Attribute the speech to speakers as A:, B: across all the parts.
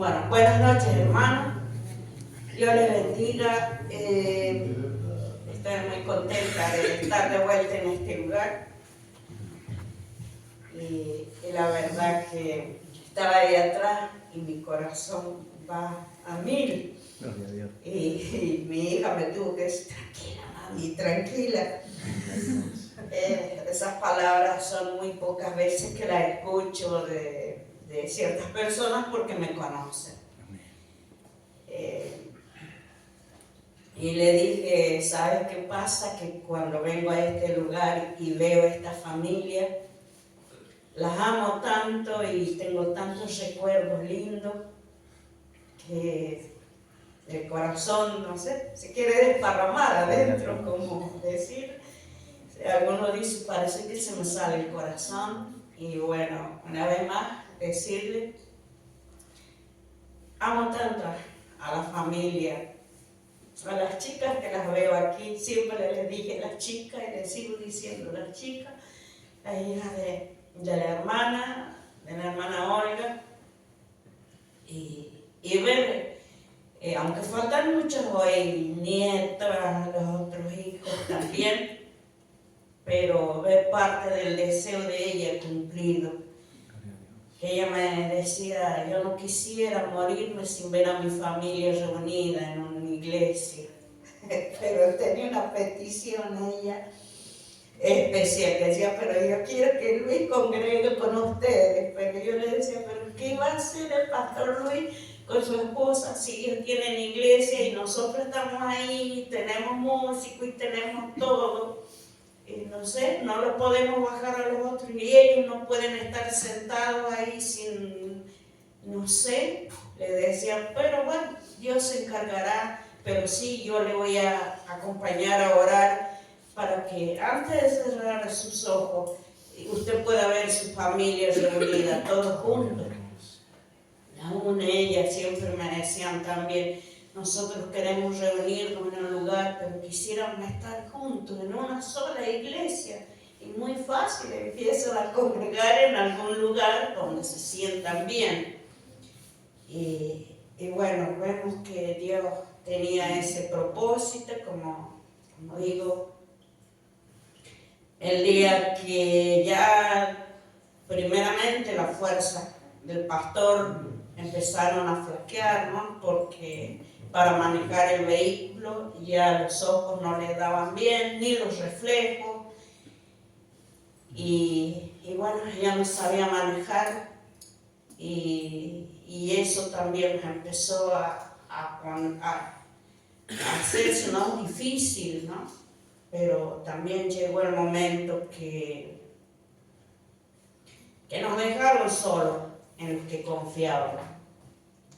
A: Bueno, buenas noches, hermanos. Dios les bendiga. Estoy muy contenta de estar de vuelta en este lugar. Y la verdad que estaba ahí atrás y mi corazón va a mil.
B: Gloria a Dios.
A: Y mi hija me tuvo que decir, tranquila, mami, tranquila. Esas palabras son muy pocas veces que las escucho de ciertas personas porque me conocen. Y le dije, ¿sabes qué pasa? Que cuando vengo a este lugar y veo esta familia, las amo tanto y tengo tantos recuerdos lindos que el corazón, no sé, se quiere desparramar adentro, como decir. Algunos dicen, parece que se me sale el corazón. Y bueno, una vez más, decirle, amo tanto a la familia, a las chicas que las veo aquí. Siempre les dije las chicas y les sigo diciendo las chicas, las hijas de la hermana Olga, y ver, aunque faltan muchos hoy, nietos, los otros hijos también, pero ver parte del deseo de ella cumplido. Que ella me decía, yo no quisiera morirme sin ver a mi familia reunida en una iglesia, pero tenía una petición ella especial, que decía, pero yo quiero que Luis congregue con ustedes. Pero yo le decía, pero ¿qué va a hacer el pastor Luis con su esposa si ellos tienen iglesia y nosotros estamos ahí, tenemos músico y tenemos todo? Y no sé, no lo podemos bajar a los otros y ellos no pueden estar sentados ahí sin, no sé. Le decía, pero bueno, Dios se encargará, pero sí, yo le voy a acompañar a orar para que antes de cerrar sus ojos usted pueda ver su familia reunida, todos juntos. Aún ellas siempre me decían también, nosotros queremos reunirnos en un lugar, pero quisiéramos estar juntos en una sola iglesia. Y muy fácil, empiezan a congregar en algún lugar donde se sientan bien. Y bueno, vemos que Dios tenía ese propósito, como digo, el día que ya primeramente la fuerza del pastor empezaron a flaquear, ¿no? Porque para manejar el vehículo ya los ojos no le daban bien, ni los reflejos, y bueno, ya no sabía manejar, y eso también empezó a hacerse, ¿no? Difícil, ¿no? Pero también llegó el momento que nos dejaron solos en los que confiaban.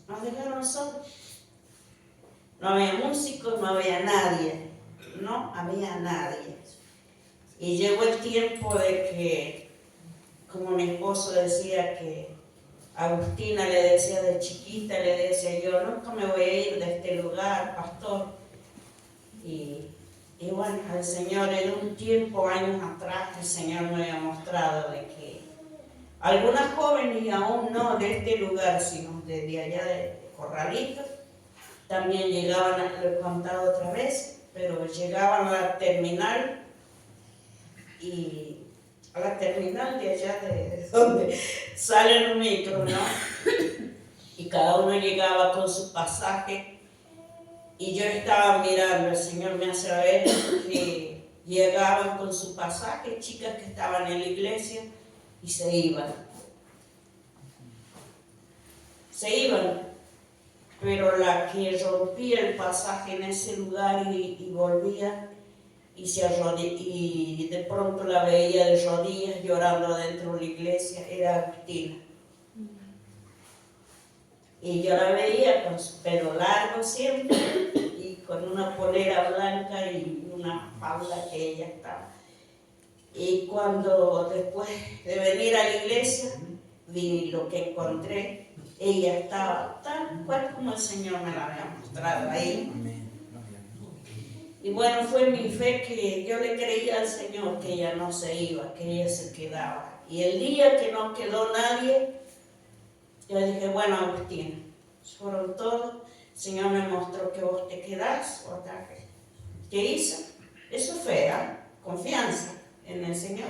A: Nos dejaron solos. No había músicos, no había nadie. No había nadie. Y llegó el tiempo de que, como mi esposo decía, que Agustina le decía de chiquita, le decía yo, nunca me voy a ir de este lugar, pastor. Y bueno, el Señor en un tiempo, años atrás, el Señor me había mostrado de que algunas jóvenes, y aún no de este lugar, sino desde allá de Corralito, también llegaban, lo he contado otra vez, pero llegaban a la terminal, y a la terminal de allá de donde sale el micro, ¿no? Y cada uno llegaba con su pasaje, y yo estaba mirando, el Señor me hace ver que llegaban con su pasaje, chicas que estaban en la iglesia, y se iban. Se iban, pero la que rompía el pasaje en ese lugar y volvía, y de pronto la veía de rodillas llorando adentro de la iglesia, era Agustina. Y yo la veía con su pelo largo siempre, y con una polera blanca y una falda que ella estaba. Y cuando después de venir a la iglesia, vi lo que encontré, ella estaba tal cual como el Señor me la había mostrado ahí. Y bueno, fue mi fe que yo le creía al Señor que ella no se iba, que ella se quedaba. Y el día que no quedó nadie, yo dije, bueno, Agustina, fueron todos. El Señor me mostró que vos te quedás, otra vez. ¿Qué hizo? Eso fue, confianza en el Señor.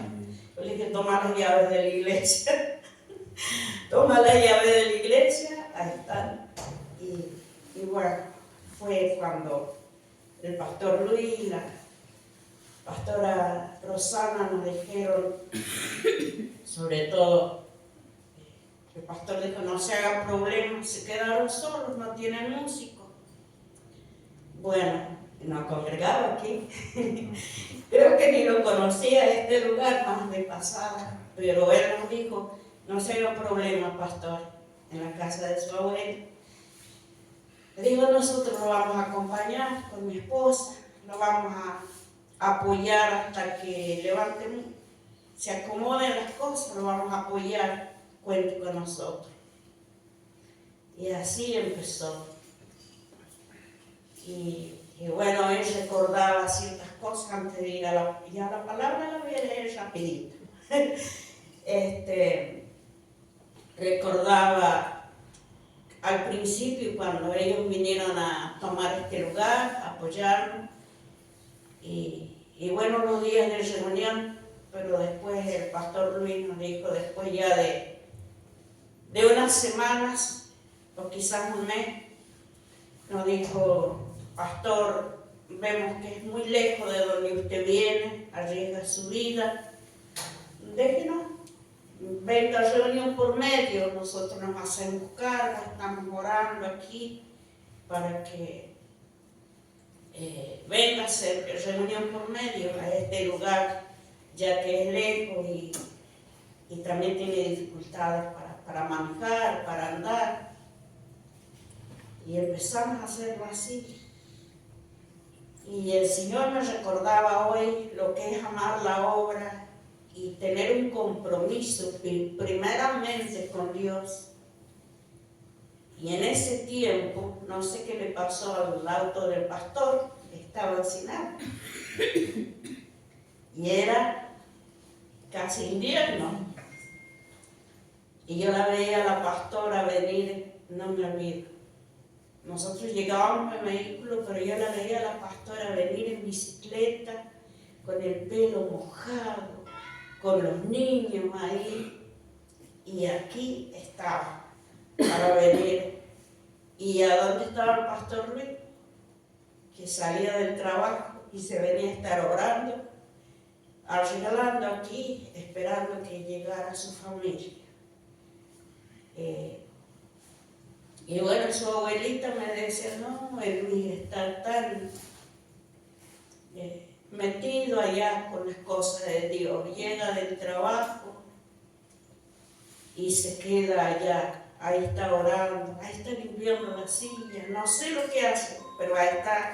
A: Yo le dije, toma las llaves de la iglesia. Toma las llaves de la iglesia, ahí están. Y bueno, fue cuando el pastor Luis y la pastora Rosana nos dijeron, sobre todo, el pastor dijo, no se haga problema, se quedaron solos, no tienen músico. Bueno, no congregaba aquí. Creo que ni lo conocía este lugar más de pasada, pero él nos dijo, no se haga problema, pastor, en la casa de su abuelo. Le digo, nosotros lo vamos a acompañar con mi esposa, lo vamos a apoyar hasta que levanten, se acomoden las cosas, lo vamos a apoyar, cuente con nosotros. Y así empezó. Y bueno, él recordaba ciertas cosas antes de ir a la palabra, la voy a leer rapidito. Recordaba al principio cuando ellos vinieron a tomar este lugar, a apoyarnos, y bueno, los días de reunión, pero después el pastor Luis nos dijo, después ya de unas semanas, o quizás un mes, nos dijo, pastor, vemos que es muy lejos de donde usted viene, arriesga su vida, déjenos, venga a reunión por medio, nosotros nos hacemos cargo, estamos orando aquí para que venga a hacer reunión por medio a este lugar, ya que es lejos y también tiene dificultades para manejar, para andar. Y empezamos a hacerlo así. Y el Señor me recordaba hoy lo que es amar la obra y tener un compromiso primeramente con Dios. Y en ese tiempo, no sé qué le pasó al auto del pastor, estaba sin agua. Y era casi invierno. Y yo la veía a la pastora venir, no me olvido. Nosotros llegábamos en vehículo, pero yo la veía a la pastora venir en bicicleta, con el pelo mojado, con los niños ahí. Y aquí estaba para venir. ¿Y a dónde estaba el pastor Luis? Que salía del trabajo y se venía a estar orando, arreglando aquí, esperando que llegara su familia. Y bueno, su abuelita me decía, no, el Luis está tan metido allá con las cosas de Dios. Llega del trabajo y se queda allá. Ahí está orando, ahí está limpiando la silla. No sé lo que hace, pero ahí está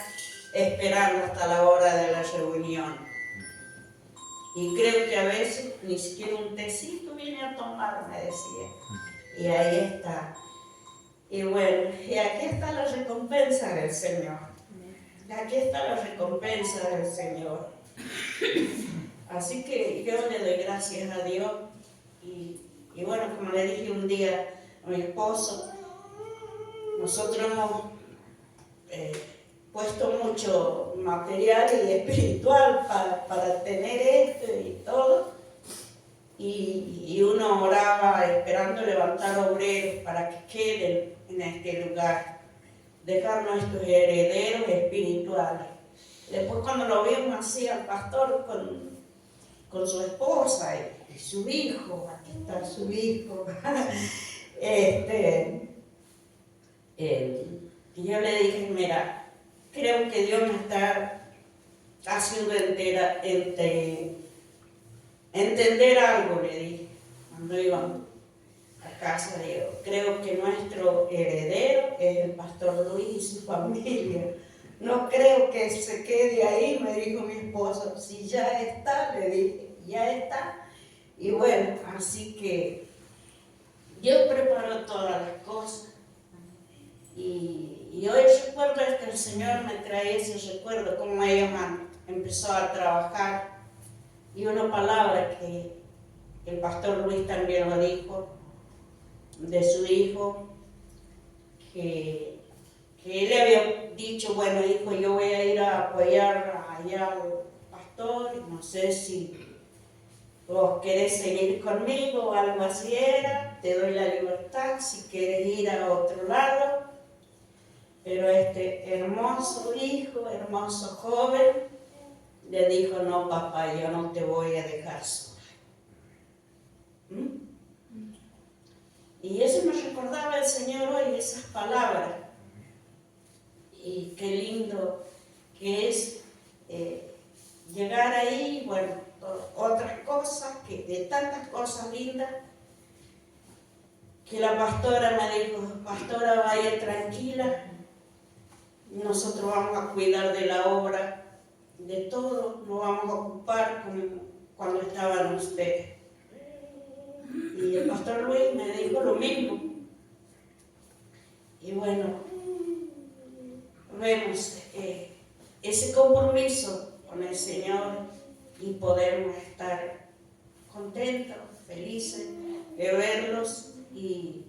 A: esperando hasta la hora de la reunión. Y creo que a veces ni siquiera un tecito viene a tomar, me decía. Y ahí está. Y bueno, y aquí está la recompensa del Señor. Aquí está la recompensa del Señor. Así que yo le doy gracias a Dios. Y bueno, como le dije un día a mi esposo, nosotros hemos puesto mucho material y espiritual para tener esto y todo. Y uno oraba esperando levantar obreros para que queden en este lugar, dejar nuestros herederos espirituales. Después cuando lo vimos así al pastor con su esposa y su hijo, aquí está su hijo, y yo le dije, mira, creo que Dios me está haciendo entender algo, le dije, cuando íbamos a casa de Dios. Creo que nuestro heredero es el pastor Luis y su familia. No creo que se quede ahí, me dijo mi esposo. Si ya está, le dije, ya está. Y bueno, así que Dios preparó todas las cosas. Y hoy recuerdo que el Señor me trae ese recuerdo, como ellos han empezado a trabajar. Y una palabra que el pastor Luis también lo dijo, de su hijo, que él le había dicho, bueno hijo, yo voy a ir a apoyar allá al pastor, no sé si vos querés seguir conmigo o algo así era, te doy la libertad si quieres ir a otro lado. Pero este hermoso hijo, hermoso joven, le dijo, no papá, yo no te voy a dejar sola. Y eso nos recordaba el Señor hoy, esas palabras. Y qué lindo que es llegar ahí, bueno, otras cosas, que de tantas cosas lindas, que la pastora me dijo, pastora, vaya tranquila, nosotros vamos a cuidar de la obra, de todo, nos vamos a ocupar como cuando estaban ustedes. Y el pastor Luis me dijo lo mismo. Y bueno, vemos ese compromiso con el Señor y podemos estar contentos, felices de verlos y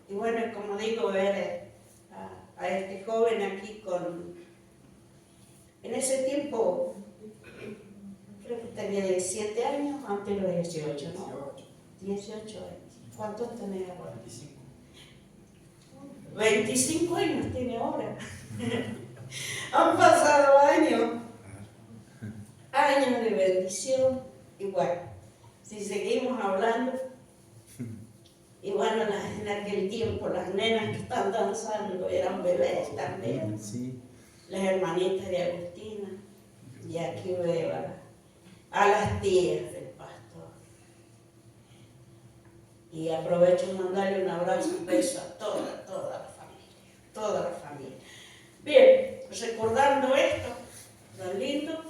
A: bueno, como digo, ver a este joven aquí en ese tiempo, creo que tenía 17 años, antes de los 18, ¿no? 18 años. ¿Cuántos tenés ahora? 25 años tiene ahora. Han pasado años de bendición. Igual, si seguimos hablando, y bueno, en aquel tiempo las nenas que están danzando eran bebés también.
B: Sí.
A: Las hermanitas de Agustina. Y aquí veo a las tías del pastor. Y aprovecho de mandarle un abrazo, un beso a toda la familia. Toda la familia. Bien, recordando esto, tan lindo,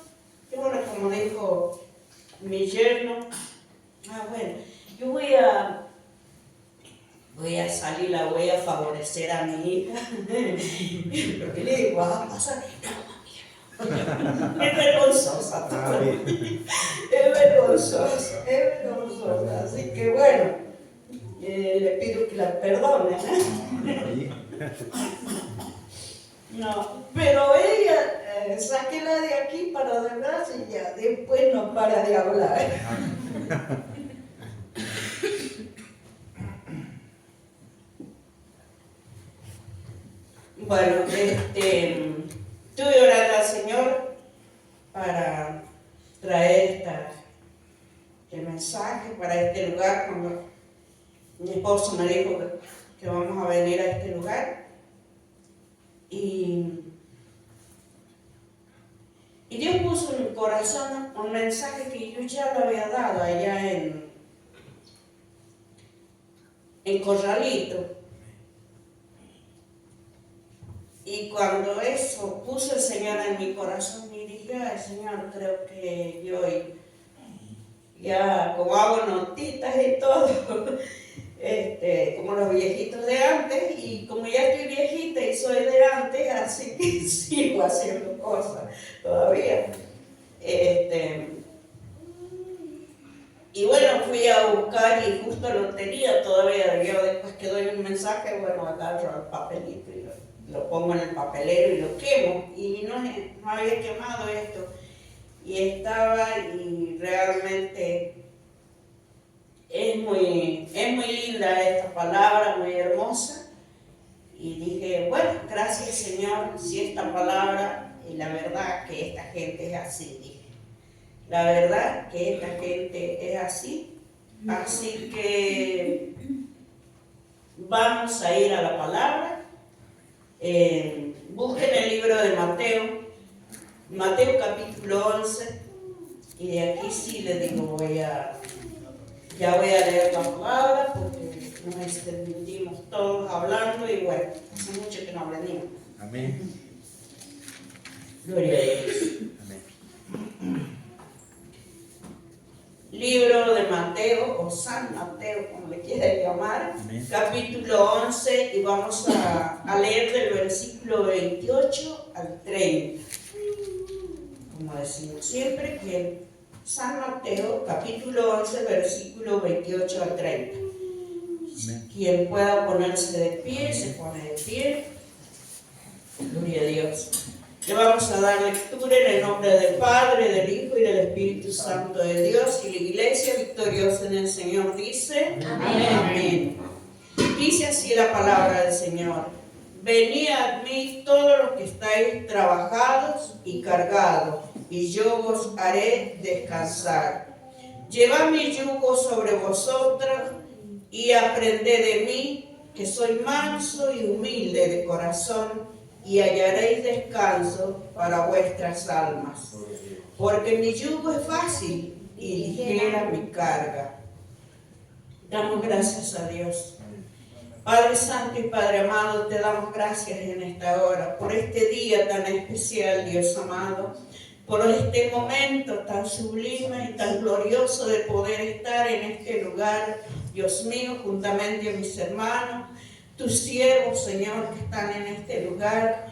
A: y bueno, como dijo mi yerno, bueno, yo voy a salir, la voy a favorecer a mi hija. Porque le digo, vas a pasar. No, mami, es vergonzosa. Es vergonzosa. Así que bueno, le pido que la perdone. No, pero ella, sáquela de aquí para atrás y ya, después no para de hablar. Bueno, estuve orando al Señor para traer el mensaje para este lugar. Cuando mi esposo me dijo que vamos a venir a este lugar, y Dios puso en mi corazón un mensaje que yo ya lo había dado allá en Corralito. Y cuando eso puso el Señor en mi corazón, y dije, ay Señor, creo que yo ya como hago notitas y todo, como los viejitos de antes, y como ya estoy viejita y soy de antes, así que sigo haciendo cosas todavía. Y bueno, fui a buscar y justo lo tenía todavía. Yo después que doy un mensaje, bueno, agarro el papelito y lo pongo en el papelero y lo quemo. Y no había quemado esto. Y estaba, y realmente es muy linda esta palabra, muy hermosa. Y dije, bueno, gracias Señor, si esta palabra, y la verdad que esta gente es así, dije. La verdad que esta gente es así. Así que vamos a ir a la palabra. Busquen el libro de Mateo capítulo 11, y de aquí sí les digo, ya voy a leer la palabra porque nos extendimos todos hablando y bueno, hace mucho que no venimos.
B: Amén.
A: Gloria a Dios.
B: Amén.
A: Libro de Mateo, o San Mateo, como le quieran llamar,
B: Amén.
A: Capítulo 11, y vamos a leer del versículo 28 al 30. Como decimos siempre, que San Mateo, capítulo 11, versículo 28 al 30. Quien pueda ponerse de pie, se pone de pie. Gloria a Dios. Le vamos a dar lectura en el nombre del Padre, del Hijo y del Espíritu Santo de Dios. Y la iglesia victoriosa en el Señor dice: Amén. Amén. Dice así la palabra del Señor: venid a mí todos los que estáis trabajados y cargados, y yo os haré descansar. Llevad mi yugo sobre vosotros y aprended de mí, que soy manso y humilde de corazón, y hallaréis descanso para vuestras almas. Porque mi yugo es fácil y ligera mi carga. Damos gracias a Dios. Padre Santo y Padre amado, te damos gracias en esta hora, por este día tan especial, Dios amado, por este momento tan sublime y tan glorioso de poder estar en este lugar, Dios mío, juntamente a mis hermanos, tus siervos, Señor, que están en este lugar.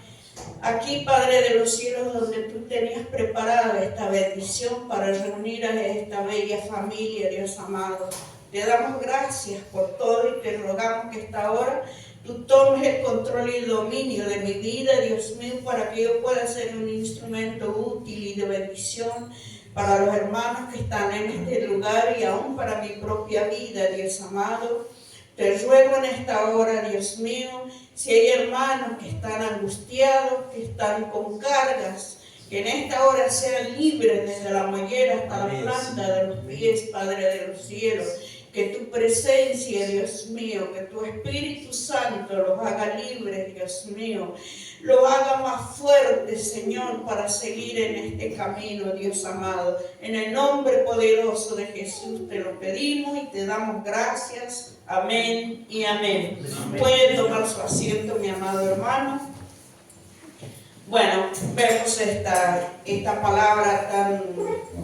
A: Aquí, Padre de los cielos, donde tú tenías preparada esta bendición para reunir a esta bella familia, Dios amado. Te damos gracias por todo y te rogamos que esta hora tú tomes el control y el dominio de mi vida, Dios mío, para que yo pueda ser un instrumento útil y de bendición para los hermanos que están en este lugar y aún para mi propia vida, Dios amado. Te ruego en esta hora, Dios mío, si hay hermanos que están angustiados, que están con cargas, que en esta hora sean libres desde la mollera hasta la planta de los pies, Padre de los cielos. Que tu presencia, Dios mío, que tu Espíritu Santo los haga libres, Dios mío. Los haga más fuertes, Señor, para seguir en este camino, Dios amado. En el nombre poderoso de Jesús te lo pedimos y te damos gracias. Amén y amén. Pueden tomar su asiento, mi amado hermano. Bueno, vemos esta palabra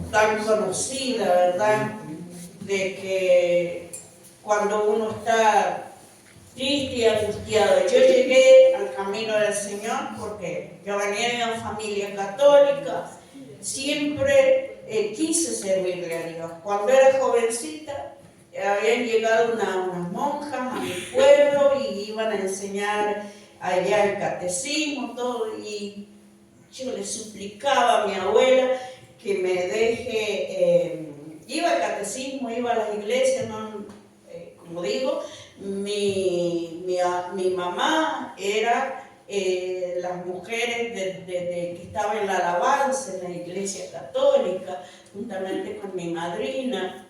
A: tan conocida, ¿verdad? De que cuando uno está triste y angustiado. Yo llegué al camino del Señor porque yo venía de una familia católica, siempre quise servirle a Dios. Cuando era jovencita, habían llegado unas monjas a mi pueblo y iban a enseñar allá el catecismo, todo, y yo le suplicaba a mi abuela que me deje, iba al catecismo, iba a las iglesias, no, como digo, mi mamá era las mujeres que estaban en la alabanza en la iglesia católica, juntamente con mi madrina,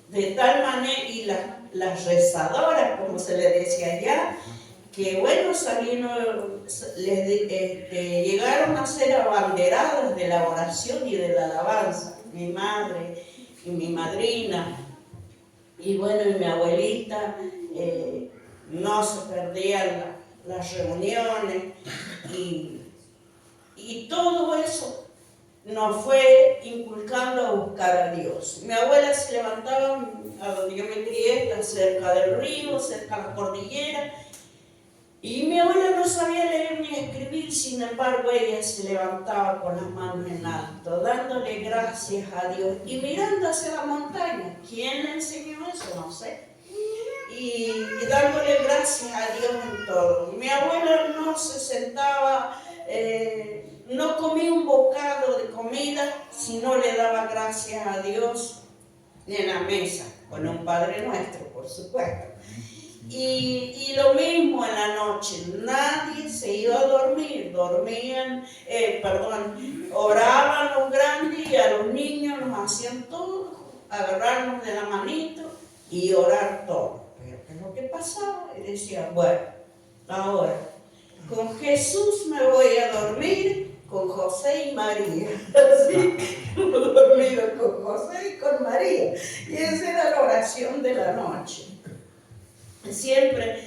A: de tal manera, y las rezadoras, como se le decía allá, que bueno, llegaron a ser abanderadas de la oración y de la alabanza, mi madre y mi madrina, y bueno, y mi abuelita, no se perdían las reuniones, y todo eso nos fue inculcando a buscar a Dios. Mi abuela se levantaba a donde yo me crié, está cerca del río, cerca de la cordillera, y mi abuela no sabía leer ni escribir, sin embargo ella se levantaba con las manos en alto, dándole gracias a Dios y mirando hacia la montaña. ¿Quién le enseñó eso? No sé. Y dándole gracias a Dios en todo. Mi abuela no se sentaba, no comía un bocado de comida si no le daba gracias a Dios en la mesa, con un Padre Nuestro, por supuesto. Y lo mismo en la noche, nadie se iba a dormir, oraban los grandes y a los niños nos hacían todos, agarrarnos de la manito y orar todos. Pero ¿qué es lo que pasaba? Y decía, bueno, ahora, con Jesús me voy a dormir, con José y María. Así, dormido con José y con María. Y esa era la oración de la noche. Siempre,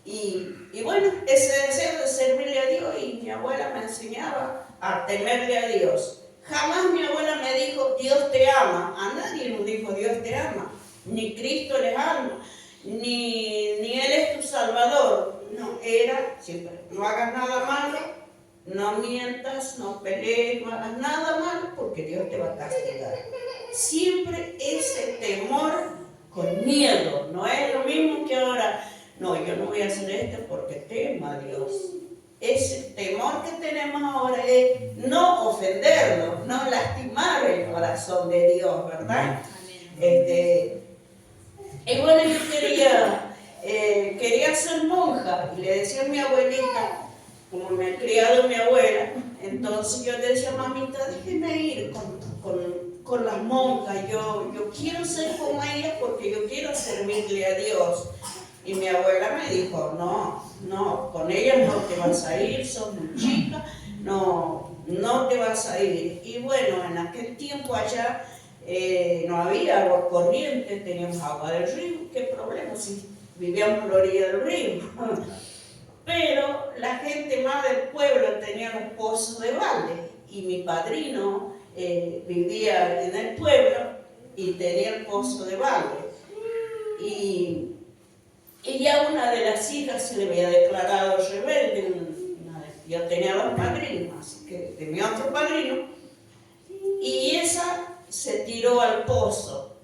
A: y bueno, ese deseo de servirle a Dios, y mi abuela me enseñaba a temerle a Dios. Jamás mi abuela me dijo, Dios te ama. A nadie nos dijo, Dios te ama. Ni Cristo les ama, ni Él es tu Salvador. No, era siempre, no hagas nada malo, no mientas, no pelees, no hagas nada malo, porque Dios te va a castigar. Siempre ese temor con miedo. No es lo mismo que ahora, no, yo no voy a hacer esto porque temo a Dios. Ese temor que tenemos ahora es no ofenderlo, no lastimar el corazón de Dios, ¿verdad? Y bueno, yo quería ser monja y le decía a mi abuelita, como me ha criado mi abuela, entonces yo le decía, mamita, déjeme ir con las monjas, yo quiero ser como ellas porque yo quiero servirle a Dios. Y mi abuela me dijo, no, con ellas no te vas a ir, sos muy chica, no te vas a ir. Y bueno, en aquel tiempo allá no había agua corriente, teníamos agua del río, qué problema si vivíamos en la orilla del río. Pero la gente más del pueblo tenía un pozo de balde y mi padrino vivía en el pueblo y tenía el pozo de balde. Y ya una de las hijas se le había declarado rebelde. Yo tenía dos padrinos, así que tenía otro padrino. Y esa se tiró al pozo,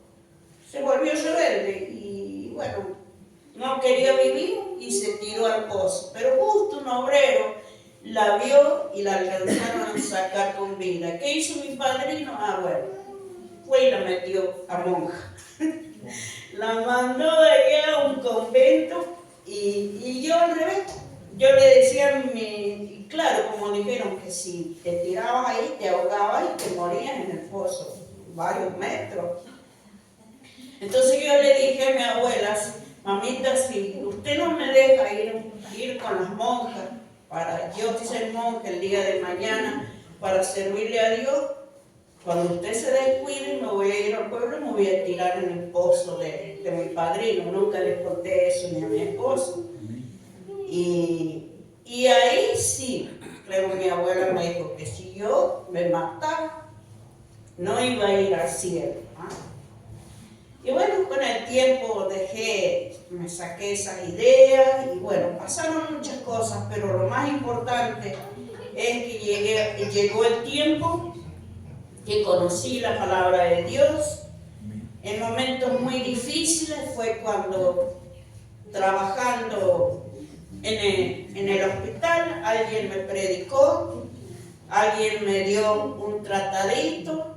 A: se volvió rebelde y bueno, no quería vivir y se tiró al pozo. Pero justo un obrero la vio y la alcanzaron a sacar con vida. ¿Qué hizo mi padrino? Bueno, fue y la metió a monja. La mandó de allá a un convento y yo al revés. Yo le decía y claro, como dijeron que si te tirabas ahí, te ahogabas y te morías en el pozo, varios metros. Entonces yo le dije a mi abuela, mamita, si usted no me deja ir con las monjas para yo ser monja el día de mañana para servirle a Dios, cuando usted se descuide me voy a ir al pueblo y me voy a tirar en el pozo de mi padrino. Nunca le conté eso ni a mi esposo. Y ahí sí, creo que mi abuela me dijo que si yo me mataba, no iba a ir al cielo. Y bueno, con el tiempo me saqué esas ideas y bueno, pasaron muchas cosas, pero lo más importante es que llegó el tiempo que conocí la palabra de Dios. En momentos muy difíciles fue cuando trabajando en el hospital, alguien me predicó, alguien me dio un tratadito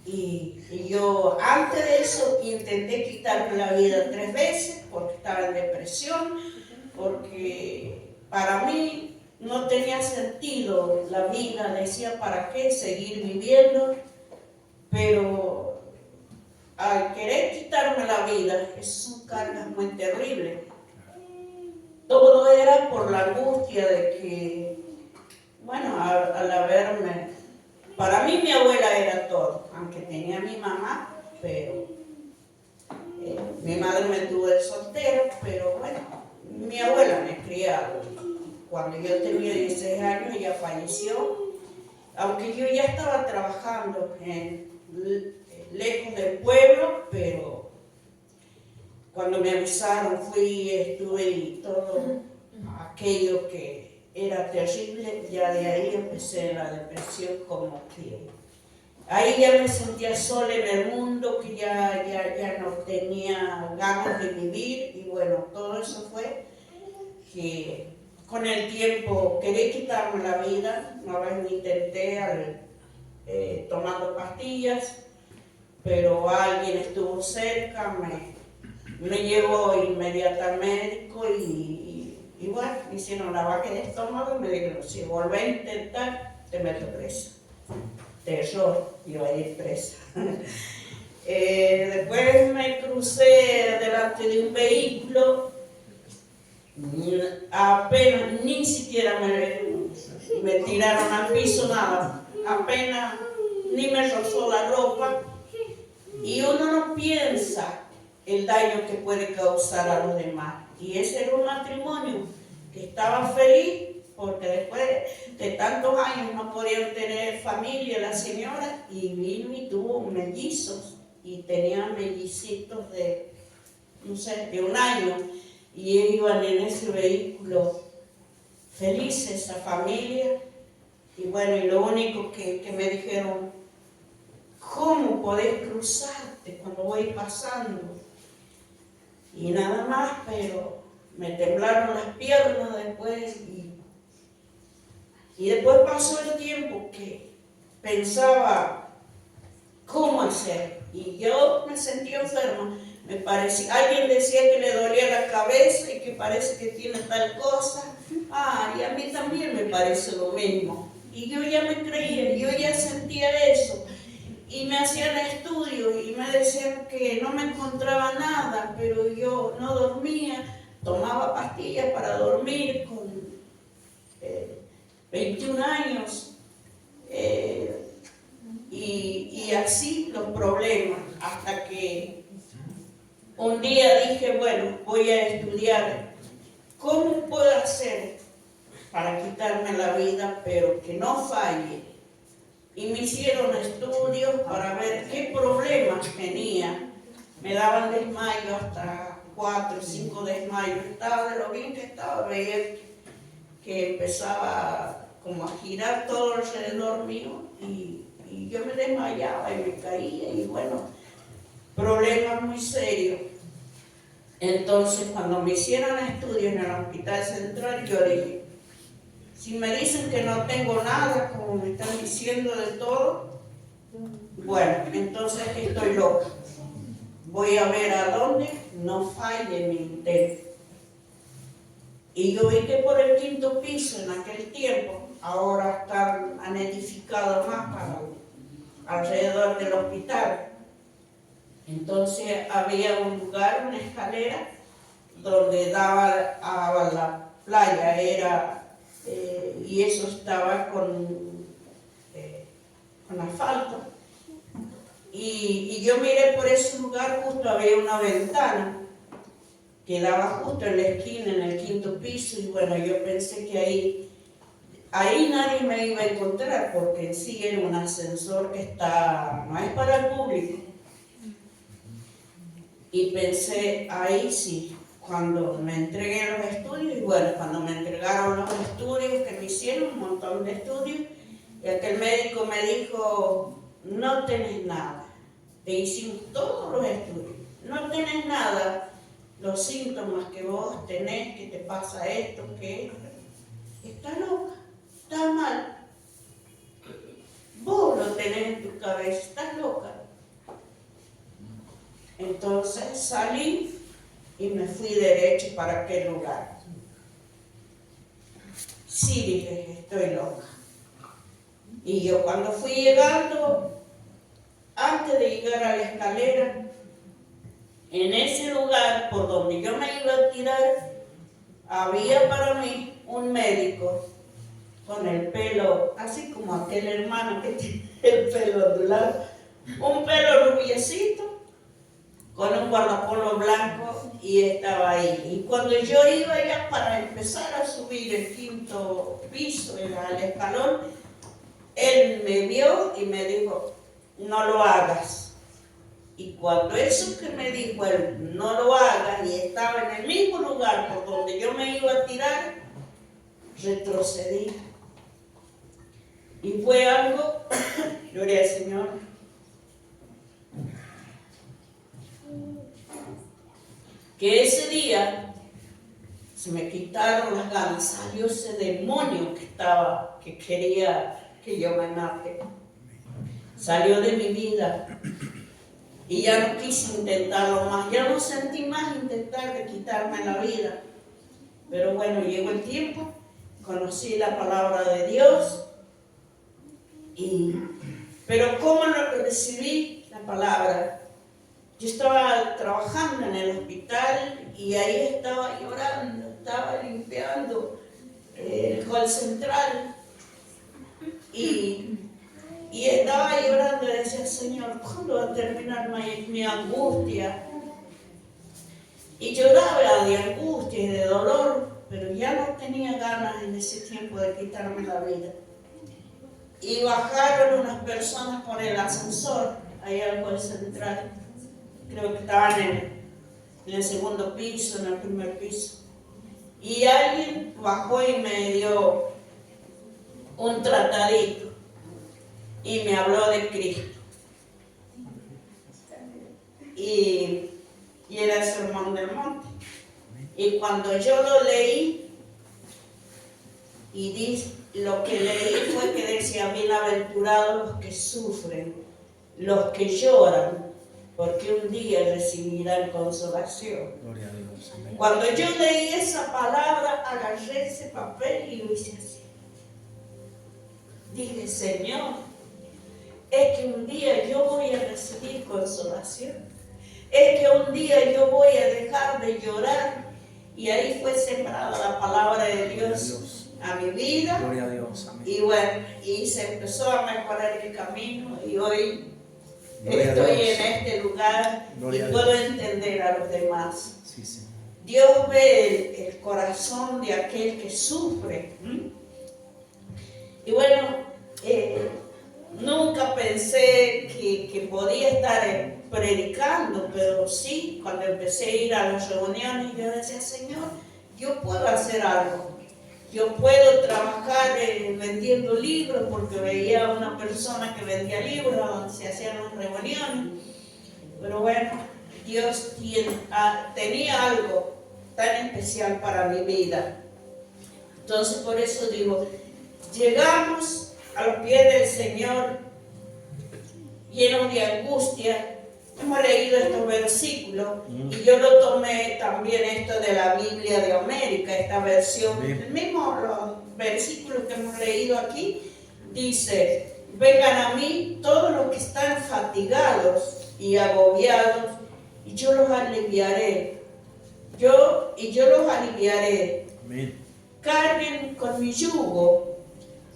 A: y yo antes de eso intenté quitarme la vida 3 veces porque estaba en depresión, porque para mí no tenía sentido la vida, decía para qué seguir viviendo, pero al querer quitarme la vida, esas son cargas muy terribles. Todo era por la angustia de que, bueno, al haberme, para mí mi abuela era todo, aunque tenía a mi mamá, pero mi madre me tuvo de soltera, pero bueno, mi abuela me criaba. Cuando yo tenía 16 años ella falleció, aunque yo ya estaba trabajando lejos del pueblo, pero cuando me avisaron estuve y todo aquello que era terrible, ya de ahí empecé la depresión, como que ahí ya me sentía sola en el mundo, que ya no tenía ganas de vivir y bueno, todo eso fue que con el tiempo quería quitarme la vida. Una vez me intenté tomando pastillas, pero alguien estuvo cerca, me llevó inmediatamente al médico y bueno, me hicieron lavaje de estómago y me dijeron, si volvés a intentar, te meto presa. Terror, iba a ir presa. Después me crucé delante de un vehículo, apenas, ni siquiera me tiraron al piso, nada, apenas ni me rozó la ropa. Y uno no piensa el daño que puede causar a los demás. Y ese era un matrimonio que estaba feliz porque después de tantos años no podían tener familia la señora y vino y tuvo mellizos y tenían mellicitos de, no sé, de 1 año y iban en ese vehículo felices, esa familia. Y bueno, y lo único que me dijeron, ¿cómo podés cruzarte cuando voy pasando? y nada más, pero me temblaron las piernas después y después pasó el tiempo que pensaba cómo hacer y yo me sentí enferma. Me parecía, alguien decía que le dolía la cabeza y que parece que tiene tal cosa. Ah, y a mí también me parece lo mismo. Y yo ya me creía, yo ya sentía eso. Y me hacían estudios y me decían que no me encontraba nada, pero yo no dormía, tomaba pastillas para dormir con 21 años. Y así los problemas, hasta que un día dije, bueno, voy a estudiar cómo puedo hacer para quitarme la vida, pero que no falle. Y me hicieron estudios para ver qué problemas tenía. Me daban desmayo, hasta 4 o 5 desmayos. Estaba de lo bien que estaba, veía que empezaba como a girar todo alrededor mío y yo me desmayaba y me caía y bueno, problemas muy serios. Entonces, cuando me hicieron estudios en el Hospital Central, yo dije, si me dicen que no tengo nada, como me están diciendo de todo, bueno, entonces estoy loca. Voy a ver a dónde no falle mi intento. Y yo vi que por el 5.º piso en aquel tiempo, ahora han edificado más para alrededor del hospital. Entonces había un lugar, una escalera, donde daba a la playa, y eso estaba con asfalto. Y yo miré por ese lugar, justo había una ventana que daba justo en la esquina, en el 5.º piso, y bueno, yo pensé que ahí nadie me iba a encontrar, porque en sí era un ascensor que no es para el público. Y pensé, ahí sí, cuando me entregué los estudios, y bueno, cuando me entregaron los estudios que me hicieron, un montón de estudios, y aquel médico me dijo, no tenés nada, te hicimos todos los estudios, no tenés nada, los síntomas que vos tenés, que te pasa esto, que esto, estás loca, estás mal, vos lo tenés en tu cabeza, estás loca. Entonces salí y me fui derecho para aquel lugar. Sí, dije, estoy loca. Y yo cuando fui llegando, antes de llegar a la escalera, en ese lugar por donde yo me iba a tirar, había para mí un médico con el pelo, así como aquel hermano que tiene el pelo ondulado, un pelo rubiecito, con un guardapolvo blanco, y estaba ahí. Y cuando yo iba ya para empezar a subir el 5.º piso, al escalón, él me vio y me dijo, no lo hagas. Y cuando eso que me dijo él, no lo hagas, y estaba en el mismo lugar por donde yo me iba a tirar, retrocedí. Y fue algo, gloria al Señor, que ese día se me quitaron las ganas, salió ese demonio que quería que yo me mate. Salió de mi vida y ya no quise intentarlo más, ya no sentí más intentar de quitarme la vida. Pero bueno, llegó el tiempo, conocí la palabra de Dios, pero ¿cómo recibí la palabra? Yo estaba trabajando en el hospital y ahí estaba llorando, estaba limpiando el hall central y estaba llorando y decía, Señor, ¿cuándo va a terminar mi angustia? Y lloraba de angustia y de dolor, pero ya no tenía ganas en ese tiempo de quitarme la vida. Y bajaron unas personas por el ascensor, ahí al hall central. Creo que estaban en el 2.º piso, en el 1.er piso. Y alguien bajó y me dio un tratadito y me habló de Cristo. Y y era el Sermón del Monte. Y cuando yo lo leí, lo que leí fue que decía: bienaventurados los que sufren, los que lloran, porque un día recibirán consolación.
B: Gloria a Dios. Amén.
A: Cuando yo leí esa palabra, agarré ese papel y lo hice así. Dije: Señor, es que un día yo voy a recibir consolación. Es que un día yo voy a dejar de llorar. Y ahí fue sembrada la palabra de Dios a mi vida.
B: Gloria a Dios. Amén.
A: Y bueno, y se empezó a mejorar el camino y hoy
B: Gloria a
A: estoy
B: Dios.
A: en este lugar
B: Gloria a
A: y puedo
B: Dios.
A: entender a los demás.
B: Sí, Señor.
A: Dios ve el corazón de aquel que sufre. Y bueno, nunca pensé que podía estar predicando, pero sí, cuando empecé a ir a las reuniones, yo decía: Señor, yo puedo hacer algo. Yo puedo trabajar vendiendo libros, porque veía a una persona que vendía libros donde se hacían las reuniones. Pero bueno, Dios tenía algo tan especial para mi vida. Entonces, por eso digo, llegamos a los pies del Señor llenos de angustia. Hemos leído estos versículos y yo lo tomé también esto de la Biblia de América, esta versión. El mismo los versículos que hemos leído aquí dice: vengan a mí todos los que están fatigados y agobiados, y yo los aliviaré. Yo los aliviaré.
B: Amén.
A: Carguen con mi yugo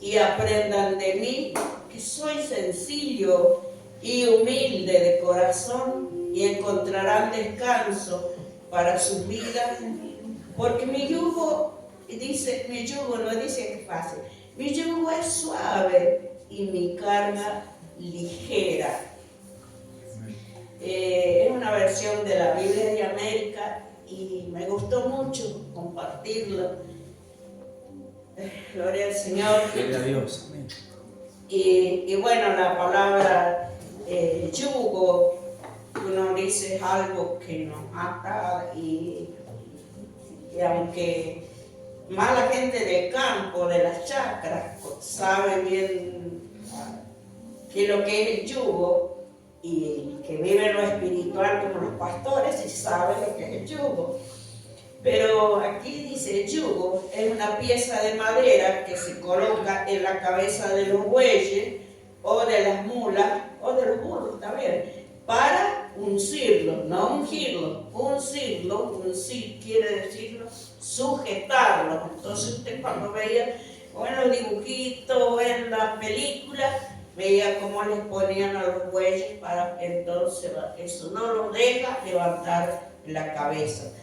A: y aprendan de mí, que soy sencillo y humilde de corazón, y encontrarán descanso para sus vidas, porque mi yugo, no dice que es fácil, mi yugo es suave y mi carga ligera. Es una versión de la Biblia de América y me gustó mucho compartirlo. Gloria al Señor.
B: Gloria a Dios. Amén.
A: Y bueno, la palabra yugo, uno dice, es algo que nos ata, y aunque más la gente del campo, de las chacras, sabe bien qué es lo que es el yugo, y que vive lo espiritual como los pastores y sabe lo que es el yugo. Pero aquí dice: el yugo es una pieza de madera que se coloca en la cabeza de los bueyes o de las mulas o de los burros también, para uncirlo, no ungirlo, uncirlo. Uncir quiere decirlo sujetarlo. Entonces usted, cuando veía o en los dibujitos o en las películas, veía cómo les ponían a los bueyes, para entonces eso no los deja levantar la cabeza.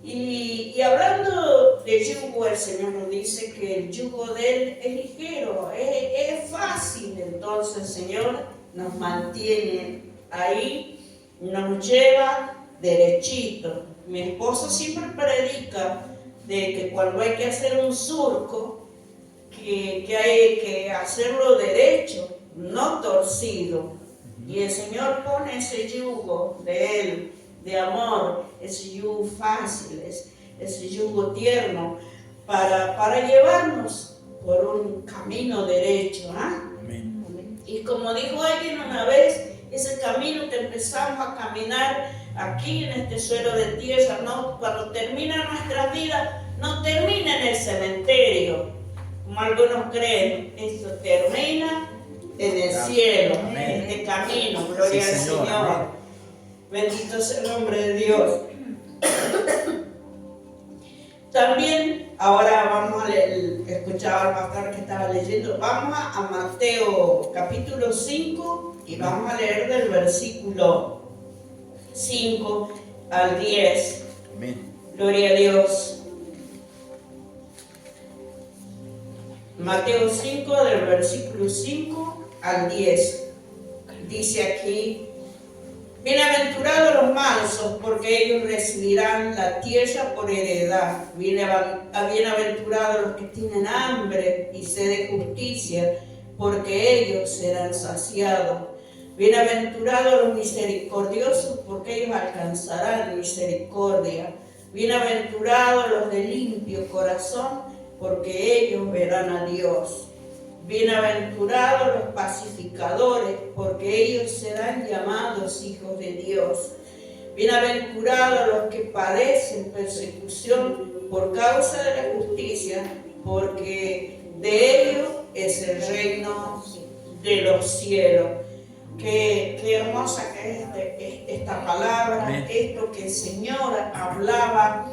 A: Y hablando de yugo, el Señor nos dice que el yugo de Él es ligero, es fácil. Entonces el Señor nos mantiene ahí, nos lleva derechito. Mi esposo siempre predica de que cuando hay que hacer un surco, que hay que hacerlo derecho, no torcido. Y el Señor pone ese yugo de Él, de amor, ese yugo fácil, ese yugo tierno, para llevarnos por un camino derecho.
B: Amén.
A: Y como dijo alguien una vez, ese camino que empezamos a caminar aquí en este suelo de tierra, ¿no? Cuando termina nuestra vida, no termina en el cementerio, como algunos creen. Esto termina en el cielo,
B: Amén.
A: en este camino. Gloria
B: Sí,
A: al
B: Señor.
A: Señor.
B: Amén.
A: Bendito sea el nombre de Dios. También, ahora vamos a leer, escuchaba al pastor que estaba leyendo, vamos a Mateo capítulo 5 y vamos a leer del versículo 5 al 10.
B: Amén.
A: Gloria a Dios. Mateo 5, del versículo 5 al 10. Dice aquí: bienaventurados los mansos, porque ellos recibirán la tierra por heredad. Bienaventurados los que tienen hambre y sed de justicia, porque ellos serán saciados. Bienaventurados los misericordiosos, porque ellos alcanzarán misericordia. Bienaventurados los de limpio corazón, porque ellos verán a Dios. Bienaventurados los pacificadores, porque ellos serán llamados hijos de Dios. Bienaventurados los que padecen persecución por causa de la justicia, porque de ellos es el reino de los cielos. Qué hermosa que es esta palabra,
B: Amén.
A: esto que el Señor hablaba.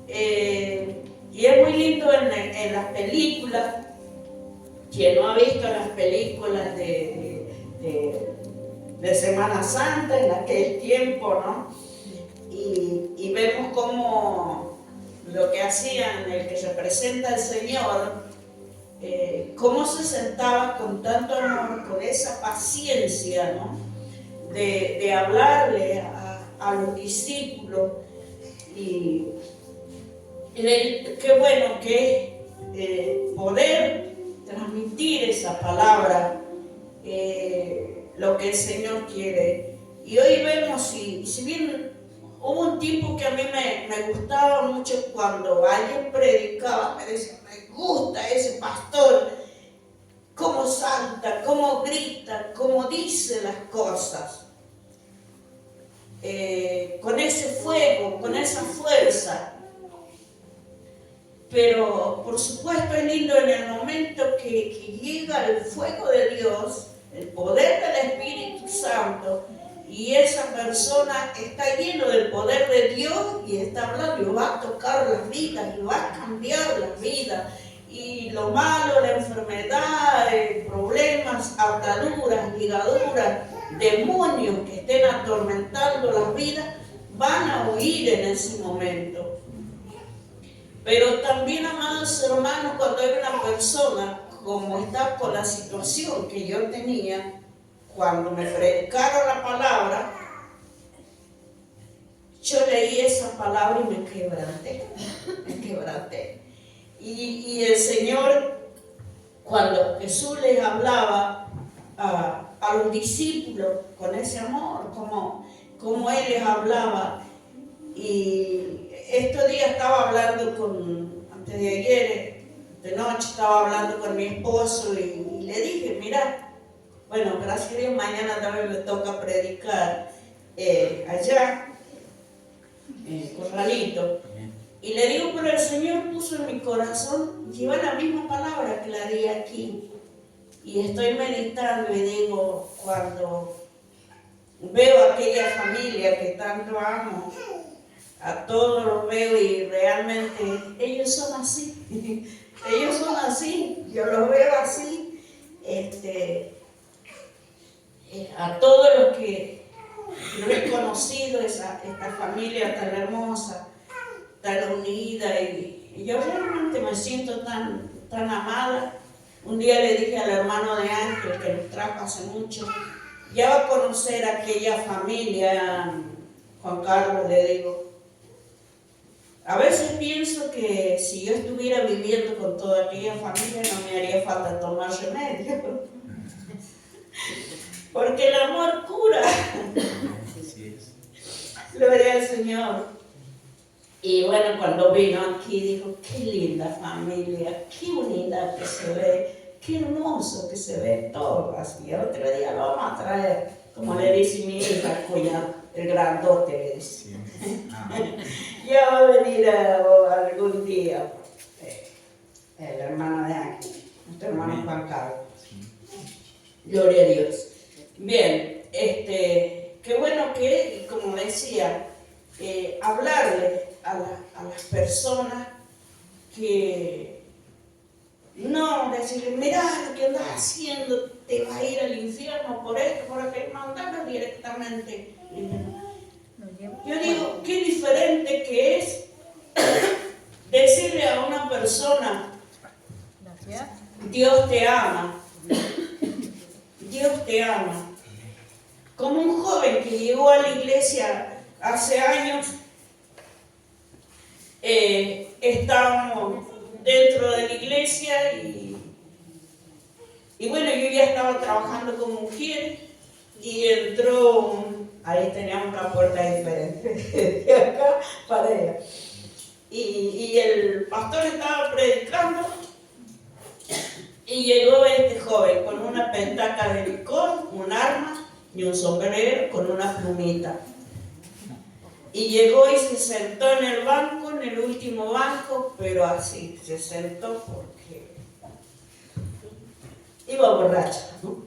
A: Y es muy lindo en las películas. Quien no ha visto las películas de Semana Santa en aquel tiempo, ¿no? Y vemos cómo lo que hacían, el que representa al Señor, cómo se sentaba con tanto amor, con esa paciencia, ¿no? De hablarle a los discípulos. Y qué bueno que poder transmitir esa palabra, lo que el Señor quiere. Y hoy vemos, si bien hubo un tiempo que a mí me gustaba mucho cuando alguien predicaba, me decía, me gusta ese pastor, cómo salta, cómo grita, cómo dice las cosas, con ese fuego, con esa fuerza. Pero por supuesto es lindo en el momento que llega el fuego de Dios, el poder del Espíritu Santo, y esa persona está lleno del poder de Dios y está hablando y va a tocar las vidas y va a cambiar las vidas. Y lo malo, la enfermedad, problemas, ataduras, ligaduras, demonios que estén atormentando las vidas, van a huir en ese momento. Pero también, amados hermanos, cuando hay una persona, como está con la situación que yo tenía, cuando me predicaron la palabra, yo leí esa palabra y me quebranté. Y el Señor, cuando Jesús les hablaba a los discípulos con ese amor, como Él les hablaba, y estos días estaba hablando antes de ayer, de noche estaba hablando con mi esposo y le dije, mira, bueno, gracias a Dios, mañana también me toca predicar allá, en Corralito. Y le digo, pero el Señor puso en mi corazón, lleva la misma palabra que la di aquí. Y estoy meditando y digo, cuando veo a aquella familia que tanto amo, a todos los veo y realmente ellos son así. Ellos son así, yo los veo así. A todos los que lo he conocido, esta familia tan hermosa, tan unida, y yo realmente me siento tan amada. Un día le dije al hermano de Ángel, que nos trajo hace mucho, ya va a conocer a aquella familia, Juan Carlos, le digo. A veces pienso que si yo estuviera viviendo con toda aquella familia no me haría falta tomar remedio. Porque el amor cura.
B: Así es.
A: Gloria al Señor. Y bueno, cuando vino aquí dijo, qué linda familia, qué unidad que se ve, qué hermoso que se ve todo así. El otro día lo vamos a traer, como le dice mi hija, el grandote le dice.
B: Sí. Ah,
A: Ya va a venir algún día el hermano de Ángel, nuestro hermano Juan Carlos. Gloria a Dios. Bien, qué bueno que, como decía, hablarle a las personas, que no decirle, mira lo que andas haciendo, te va a ir al infierno por esto, por aquello, mandarlo directamente. Yo digo, qué diferente que es decirle a una persona, Dios te ama. Dios te ama. Como un joven que llegó a la iglesia hace años, estábamos dentro de la iglesia y bueno, yo ya estaba trabajando con mujeres y entró, ahí teníamos una puerta diferente, de acá para allá. Y el pastor estaba predicando y llegó este joven con una pentaca de licor, un arma y un sombrero con una plumita. Y llegó y se sentó en el banco, en el último banco, pero así, se sentó porque iba borracho, ¿no?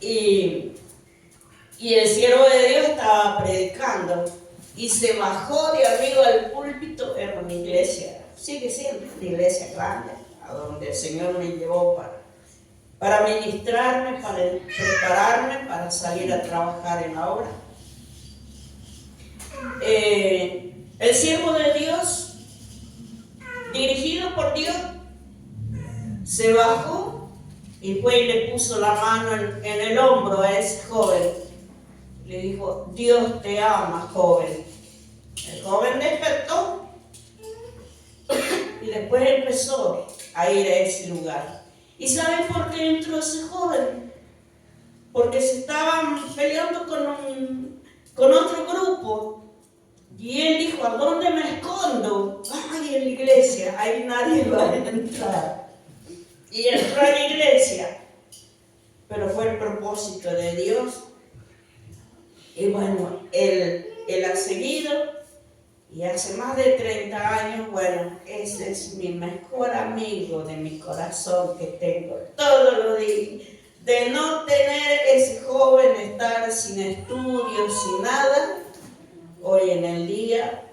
A: Y el siervo de Dios estaba predicando y se bajó de arriba al púlpito. Era una iglesia, sigue siendo una iglesia grande, a donde el Señor me llevó para ministrarme, para prepararme, para salir a trabajar en la obra. El siervo de Dios, dirigido por Dios, se bajó y fue y le puso la mano en el hombro a ese joven. Le dijo: Dios te ama, joven. El joven despertó y después empezó a ir a ese lugar. ¿Y saben por qué entró ese joven? Porque se estaban peleando con otro grupo. Y él dijo: ¿a dónde me escondo? Ay, en la iglesia, ahí nadie va a entrar. Y entró a la iglesia, pero fue el propósito de Dios. Y bueno, él ha seguido, y hace más de 30 años, bueno, ese es mi mejor amigo de mi corazón que tengo todos los días. De no tener ese joven, estar sin estudios, sin nada, hoy en el día,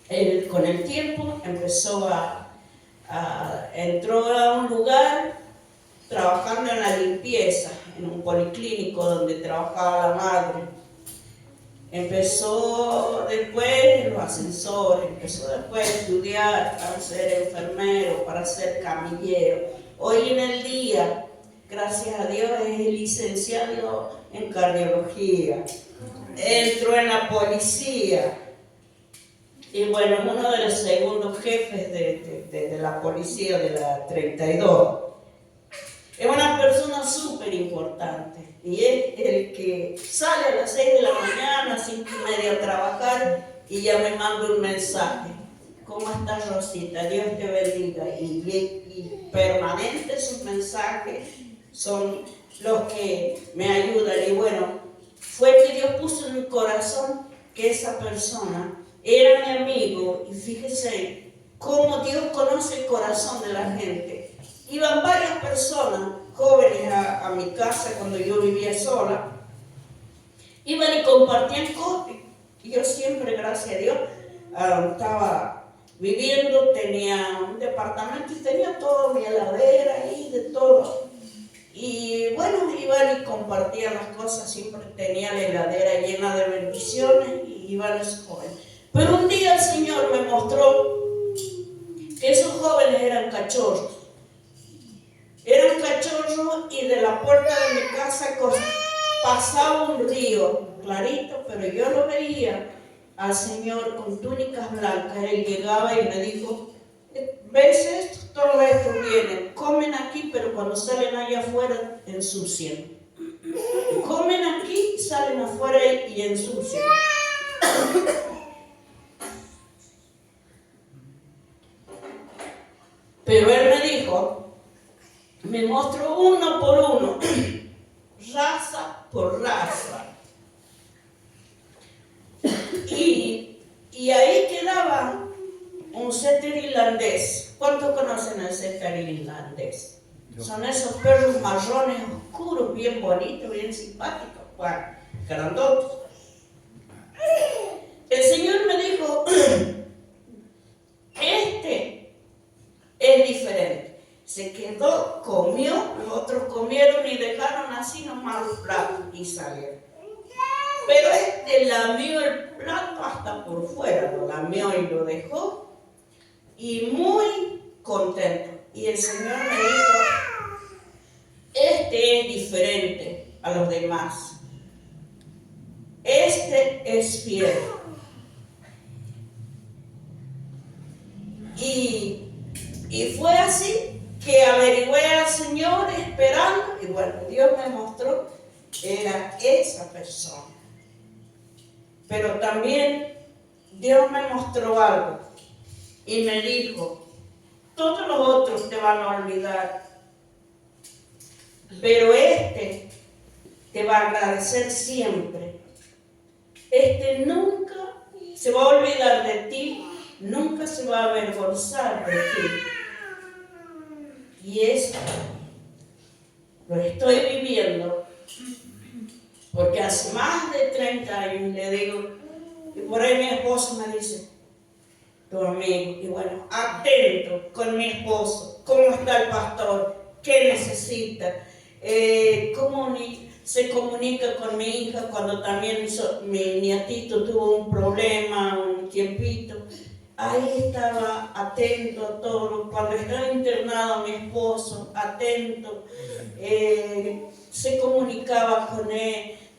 A: él con el tiempo empezó entró a un lugar trabajando en la limpieza, en un policlínico donde trabajaba la madre. Empezó después en los ascensores, empezó después a estudiar para ser enfermero, para ser camillero. Hoy en el día, gracias a Dios, es licenciado en cardiología. Entró en la policía. Y bueno, es uno de los segundos jefes de la policía de la 32. Es una persona súper importante. Y es el que sale a las 6 de la mañana, 5:30 a trabajar, y ya me manda un mensaje: ¿cómo estás, Rosita? Dios te bendiga. Y permanentes sus mensajes son los que me ayudan. Y bueno, fue que Dios puso en mi corazón que esa persona era mi amigo. Y fíjese cómo Dios conoce el corazón de la gente. Iban varias personas, jóvenes, a mi casa cuando yo vivía sola. Iban y compartían cosas. Y yo siempre, gracias a Dios, estaba viviendo, tenía un departamento y tenía todo, mi heladera y de todo. Y bueno, iban y compartían las cosas, siempre tenía la heladera llena de bendiciones y iban esos jóvenes. Pero un día el Señor me mostró que esos jóvenes eran cachorros. Eran cachorros y de la puerta de mi casa pasaba un río clarito, pero yo lo veía al Señor con túnicas blancas. Él llegaba y me dijo: ¿ves esto? Todo esto vienen, comen aquí, pero cuando salen allá afuera ensucian. Comen aquí, salen afuera y ensucian. Pero él me dijo, me mostró uno por uno, raza por raza. Y ahí quedaba un setter irlandés. ¿Cuántos conocen el setter irlandés? Son esos perros marrones oscuros, bien bonitos, bien simpáticos, bueno, grandotes. El Señor me dijo, este es diferente. Se quedó, comió, los otros comieron y dejaron así nomás los platos y salieron. Pero este lamió el plato hasta por fuera, lo lamió y lo dejó, y muy contento. Y el Señor me dijo, este es diferente a los demás. Este es fiel. Y fue así que averigüé al Señor esperando, y bueno, Dios me mostró era esa persona. Pero también Dios me mostró algo y me dijo, todos los otros te van a olvidar, pero este te va a agradecer siempre. Este nunca se va a olvidar de ti, nunca se va a avergonzar de ti. Y eso lo estoy viviendo porque hace más de 30 años le digo, y por ahí mi esposo me dice, tu amigo, y bueno, atento con mi esposo, cómo está el pastor, qué necesita, cómo se comunica con mi hija cuando también mi nietito tuvo un problema, un tiempito. Ahí estaba atento a todo. Cuando estaba internado mi esposo, atento, se comunicaba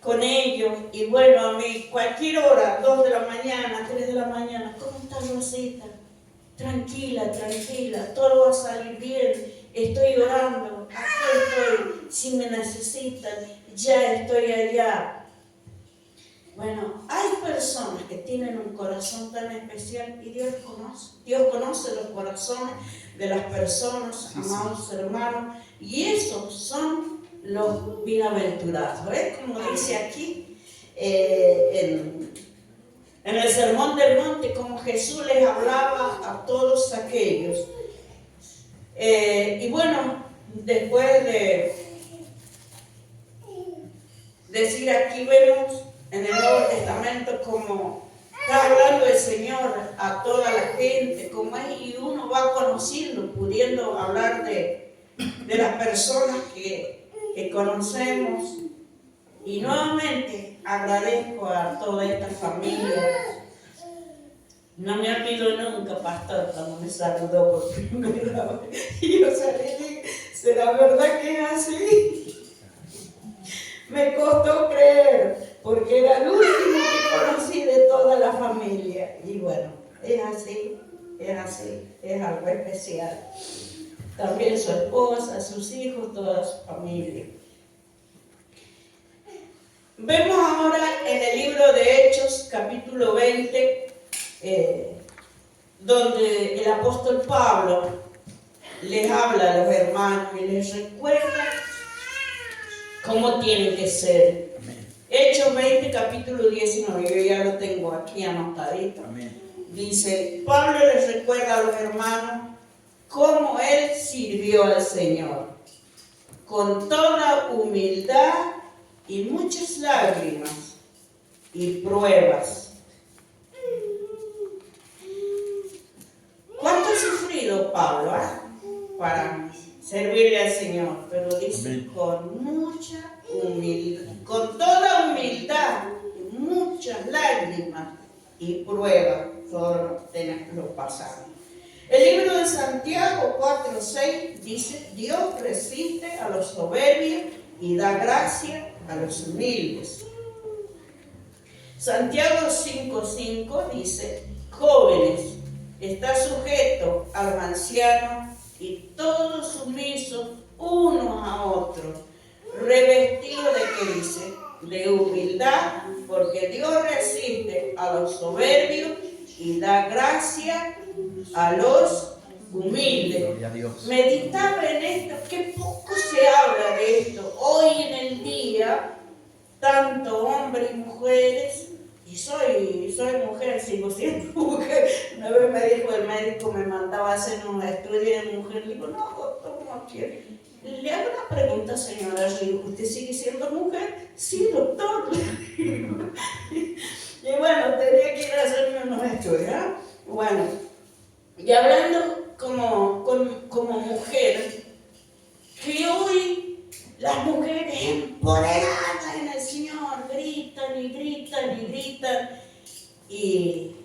A: con ellos. Y bueno, a mí, cualquier hora, 2 de la mañana, 3 de la mañana, ¿cómo estás, Rosita? Tranquila, tranquila, todo va a salir bien. Estoy orando, aquí estoy, si me necesitan, ya estoy allá. Bueno, hay personas que tienen un corazón tan especial y Dios conoce. Dios conoce los corazones de las personas, amados hermanos, y esos son los bienaventurados. ¿Ves? Como dice aquí en el Sermón del Monte, como Jesús les hablaba a todos aquellos. Y bueno, después de decir aquí, vemos en el Nuevo Testamento como está hablando el Señor a toda la gente, como ahí uno va conociendo, pudiendo hablar de las personas que conocemos. Y nuevamente agradezco a toda esta familia. No me olvido nunca, pastor, cuando me saludó por primera vez. Y yo salí y dije, ¿será verdad que es así? Me costó creer, porque era el último que conocí de toda la familia. Y bueno, es así, es algo especial. También su esposa, sus hijos, toda su familia. Vemos ahora en el libro de Hechos, capítulo 20, donde el apóstol Pablo les habla a los hermanos y les recuerda cómo tienen que ser. Hechos 20, capítulo 19, yo ya lo tengo aquí anotadito. Dice, Pablo les recuerda a los hermanos cómo él sirvió al Señor, con toda humildad y muchas lágrimas y pruebas. ¿Cuánto ha sufrido Pablo para servirle al Señor? Pero dice, con mucha humildad, con toda humildad, muchas lágrimas y pruebas, todo lo pasado. El libro de Santiago 4:6 dice, Dios resiste a los soberbios y da gracia a los humildes. Santiago 5:5 dice, jóvenes, está sujeto a los ancianos y todos sumisos unos a otros, revestidos de ¿qué dice? De humildad, porque Dios resiste a los soberbios y da gracia a los humildes.
B: Gloria a Dios.
A: Meditaba en esto, que poco se habla de esto hoy en el día, tanto hombres y mujeres. Y soy mujer, sigo siendo mujer. Una vez me dijo el médico, me mandaba a hacer un estudio de mujer. Le digo, no, doctor, no quiero. Le hago una pregunta, señora. Le digo, ¿usted sigue siendo mujer? Sí, doctor. Y bueno, tenía que ir a hacerme unos estudios, ¿eh? Bueno, y hablando como mujer, que hoy las mujeres empoderadas en el Señor gritan y gritan y gritan, y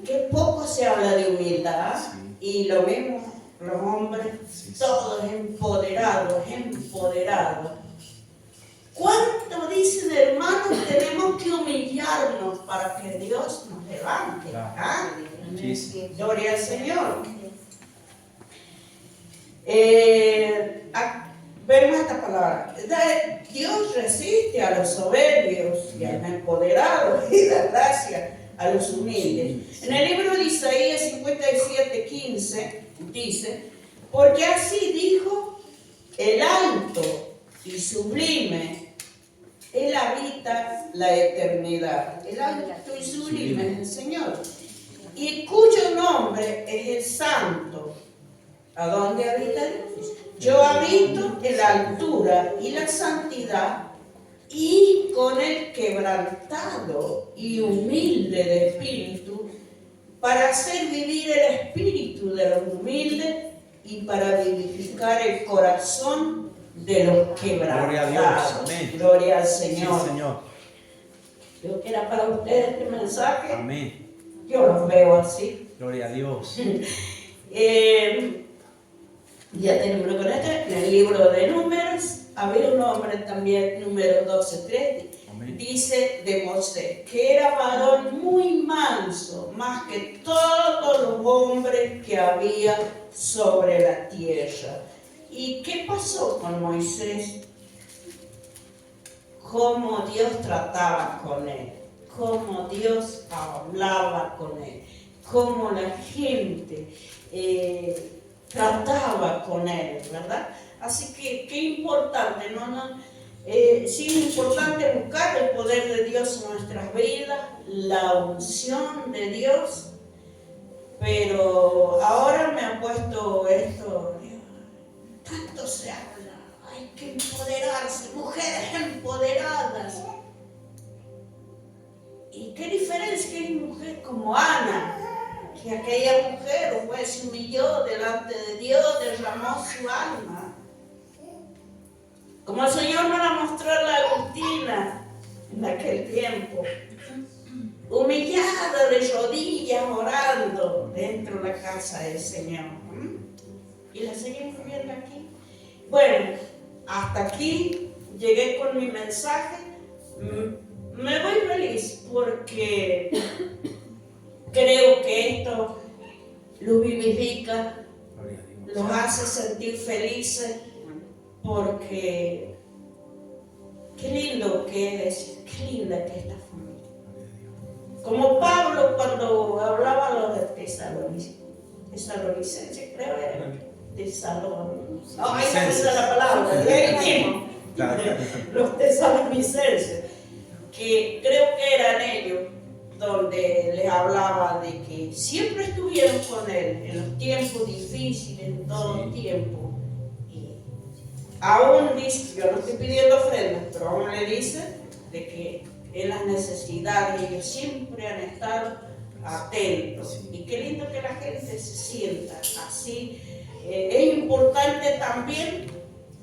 A: que poco se habla de humildad, y lo vemos los hombres, todos empoderados. ¿Cuánto dicen, hermanos, tenemos que humillarnos para que Dios nos levante? ¿Ah? Gloria al Señor. vemos esta palabra. Dios resiste a los soberbios y a los empoderados y da gracia a los humildes. En el libro de Isaías 57:15 dice: porque así dijo el alto y sublime, Él habita la eternidad. El alto y sublime es el Señor, y cuyo nombre es el Santo. ¿A dónde habita Dios? Yo habito en la altura y la santidad, y con el quebrantado y humilde de espíritu, para hacer vivir el espíritu de los humildes y para vivificar el corazón de los quebrantados.
B: Gloria a Dios. Amén.
A: Gloria al Señor.
B: Sí, Señor.
A: Creo que era para ustedes este mensaje.
B: Amén.
A: Yo los veo así.
B: Gloria a Dios.
A: Ya termino con esto. En el libro de Números había un hombre también, número 12:3, dice de Moisés, que era varón muy manso, más que todos los hombres que había sobre la tierra. ¿Y qué pasó con Moisés? Cómo Dios trataba con él, cómo Dios hablaba con él, cómo la gente trataba con él, ¿verdad? Así que qué importante, sí es importante buscar el poder de Dios en nuestras vidas, la unción de Dios, pero ahora me ha puesto esto, tanto se habla, hay que empoderarse, mujeres empoderadas. ¿Y qué diferencia que hay mujer como Ana? Que aquella mujer se humilló delante de Dios, derramó su alma. Como el Señor me la mostró en la Agustina en aquel tiempo. Humillada de rodillas, orando dentro de la casa del Señor. Y la seguimos viendo aquí. Bueno, hasta aquí llegué con mi mensaje. Me voy feliz porque creo que esto los vivifica, los hace sentir felices, porque qué lindo que es, qué linda que es la familia. Como Pablo cuando hablaba a los de Tesalonicenses, creo era Tesalonicenses. No, ahí no usa la palabra, los tesalonicenses, que creo que eran ellos, donde les hablaba de que siempre estuvieron con él en los tiempos difíciles, en todo tiempo. Y aún dice, yo no estoy pidiendo ofrendas, pero aún le dice de que en las necesidades ellos siempre han estado atentos. Y qué lindo que la gente se sienta así. Es importante también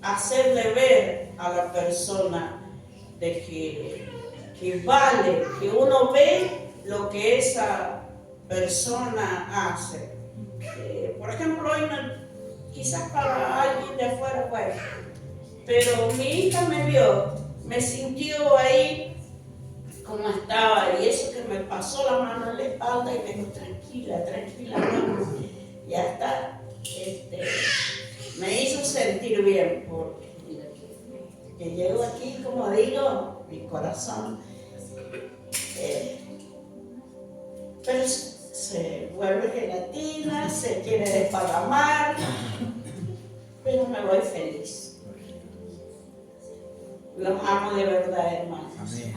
A: hacerle ver a la persona de que vale, que uno ve lo que esa persona hace. Por ejemplo, hoy quizás para alguien de afuera, bueno, pero mi hija me vio, me sintió ahí como estaba, y eso que me pasó la mano en la espalda y me dijo, tranquila, mamá, ya está. Me hizo sentir bien, porque que llego aquí, como digo, mi corazón, pero se vuelve gelatina, se quiere desparramar, pero me voy feliz. Los amo de verdad, hermanos.
B: Amén.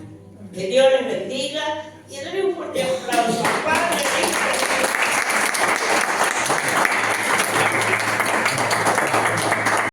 A: Que Dios les bendiga y le doy un fuerte aplauso al Padre.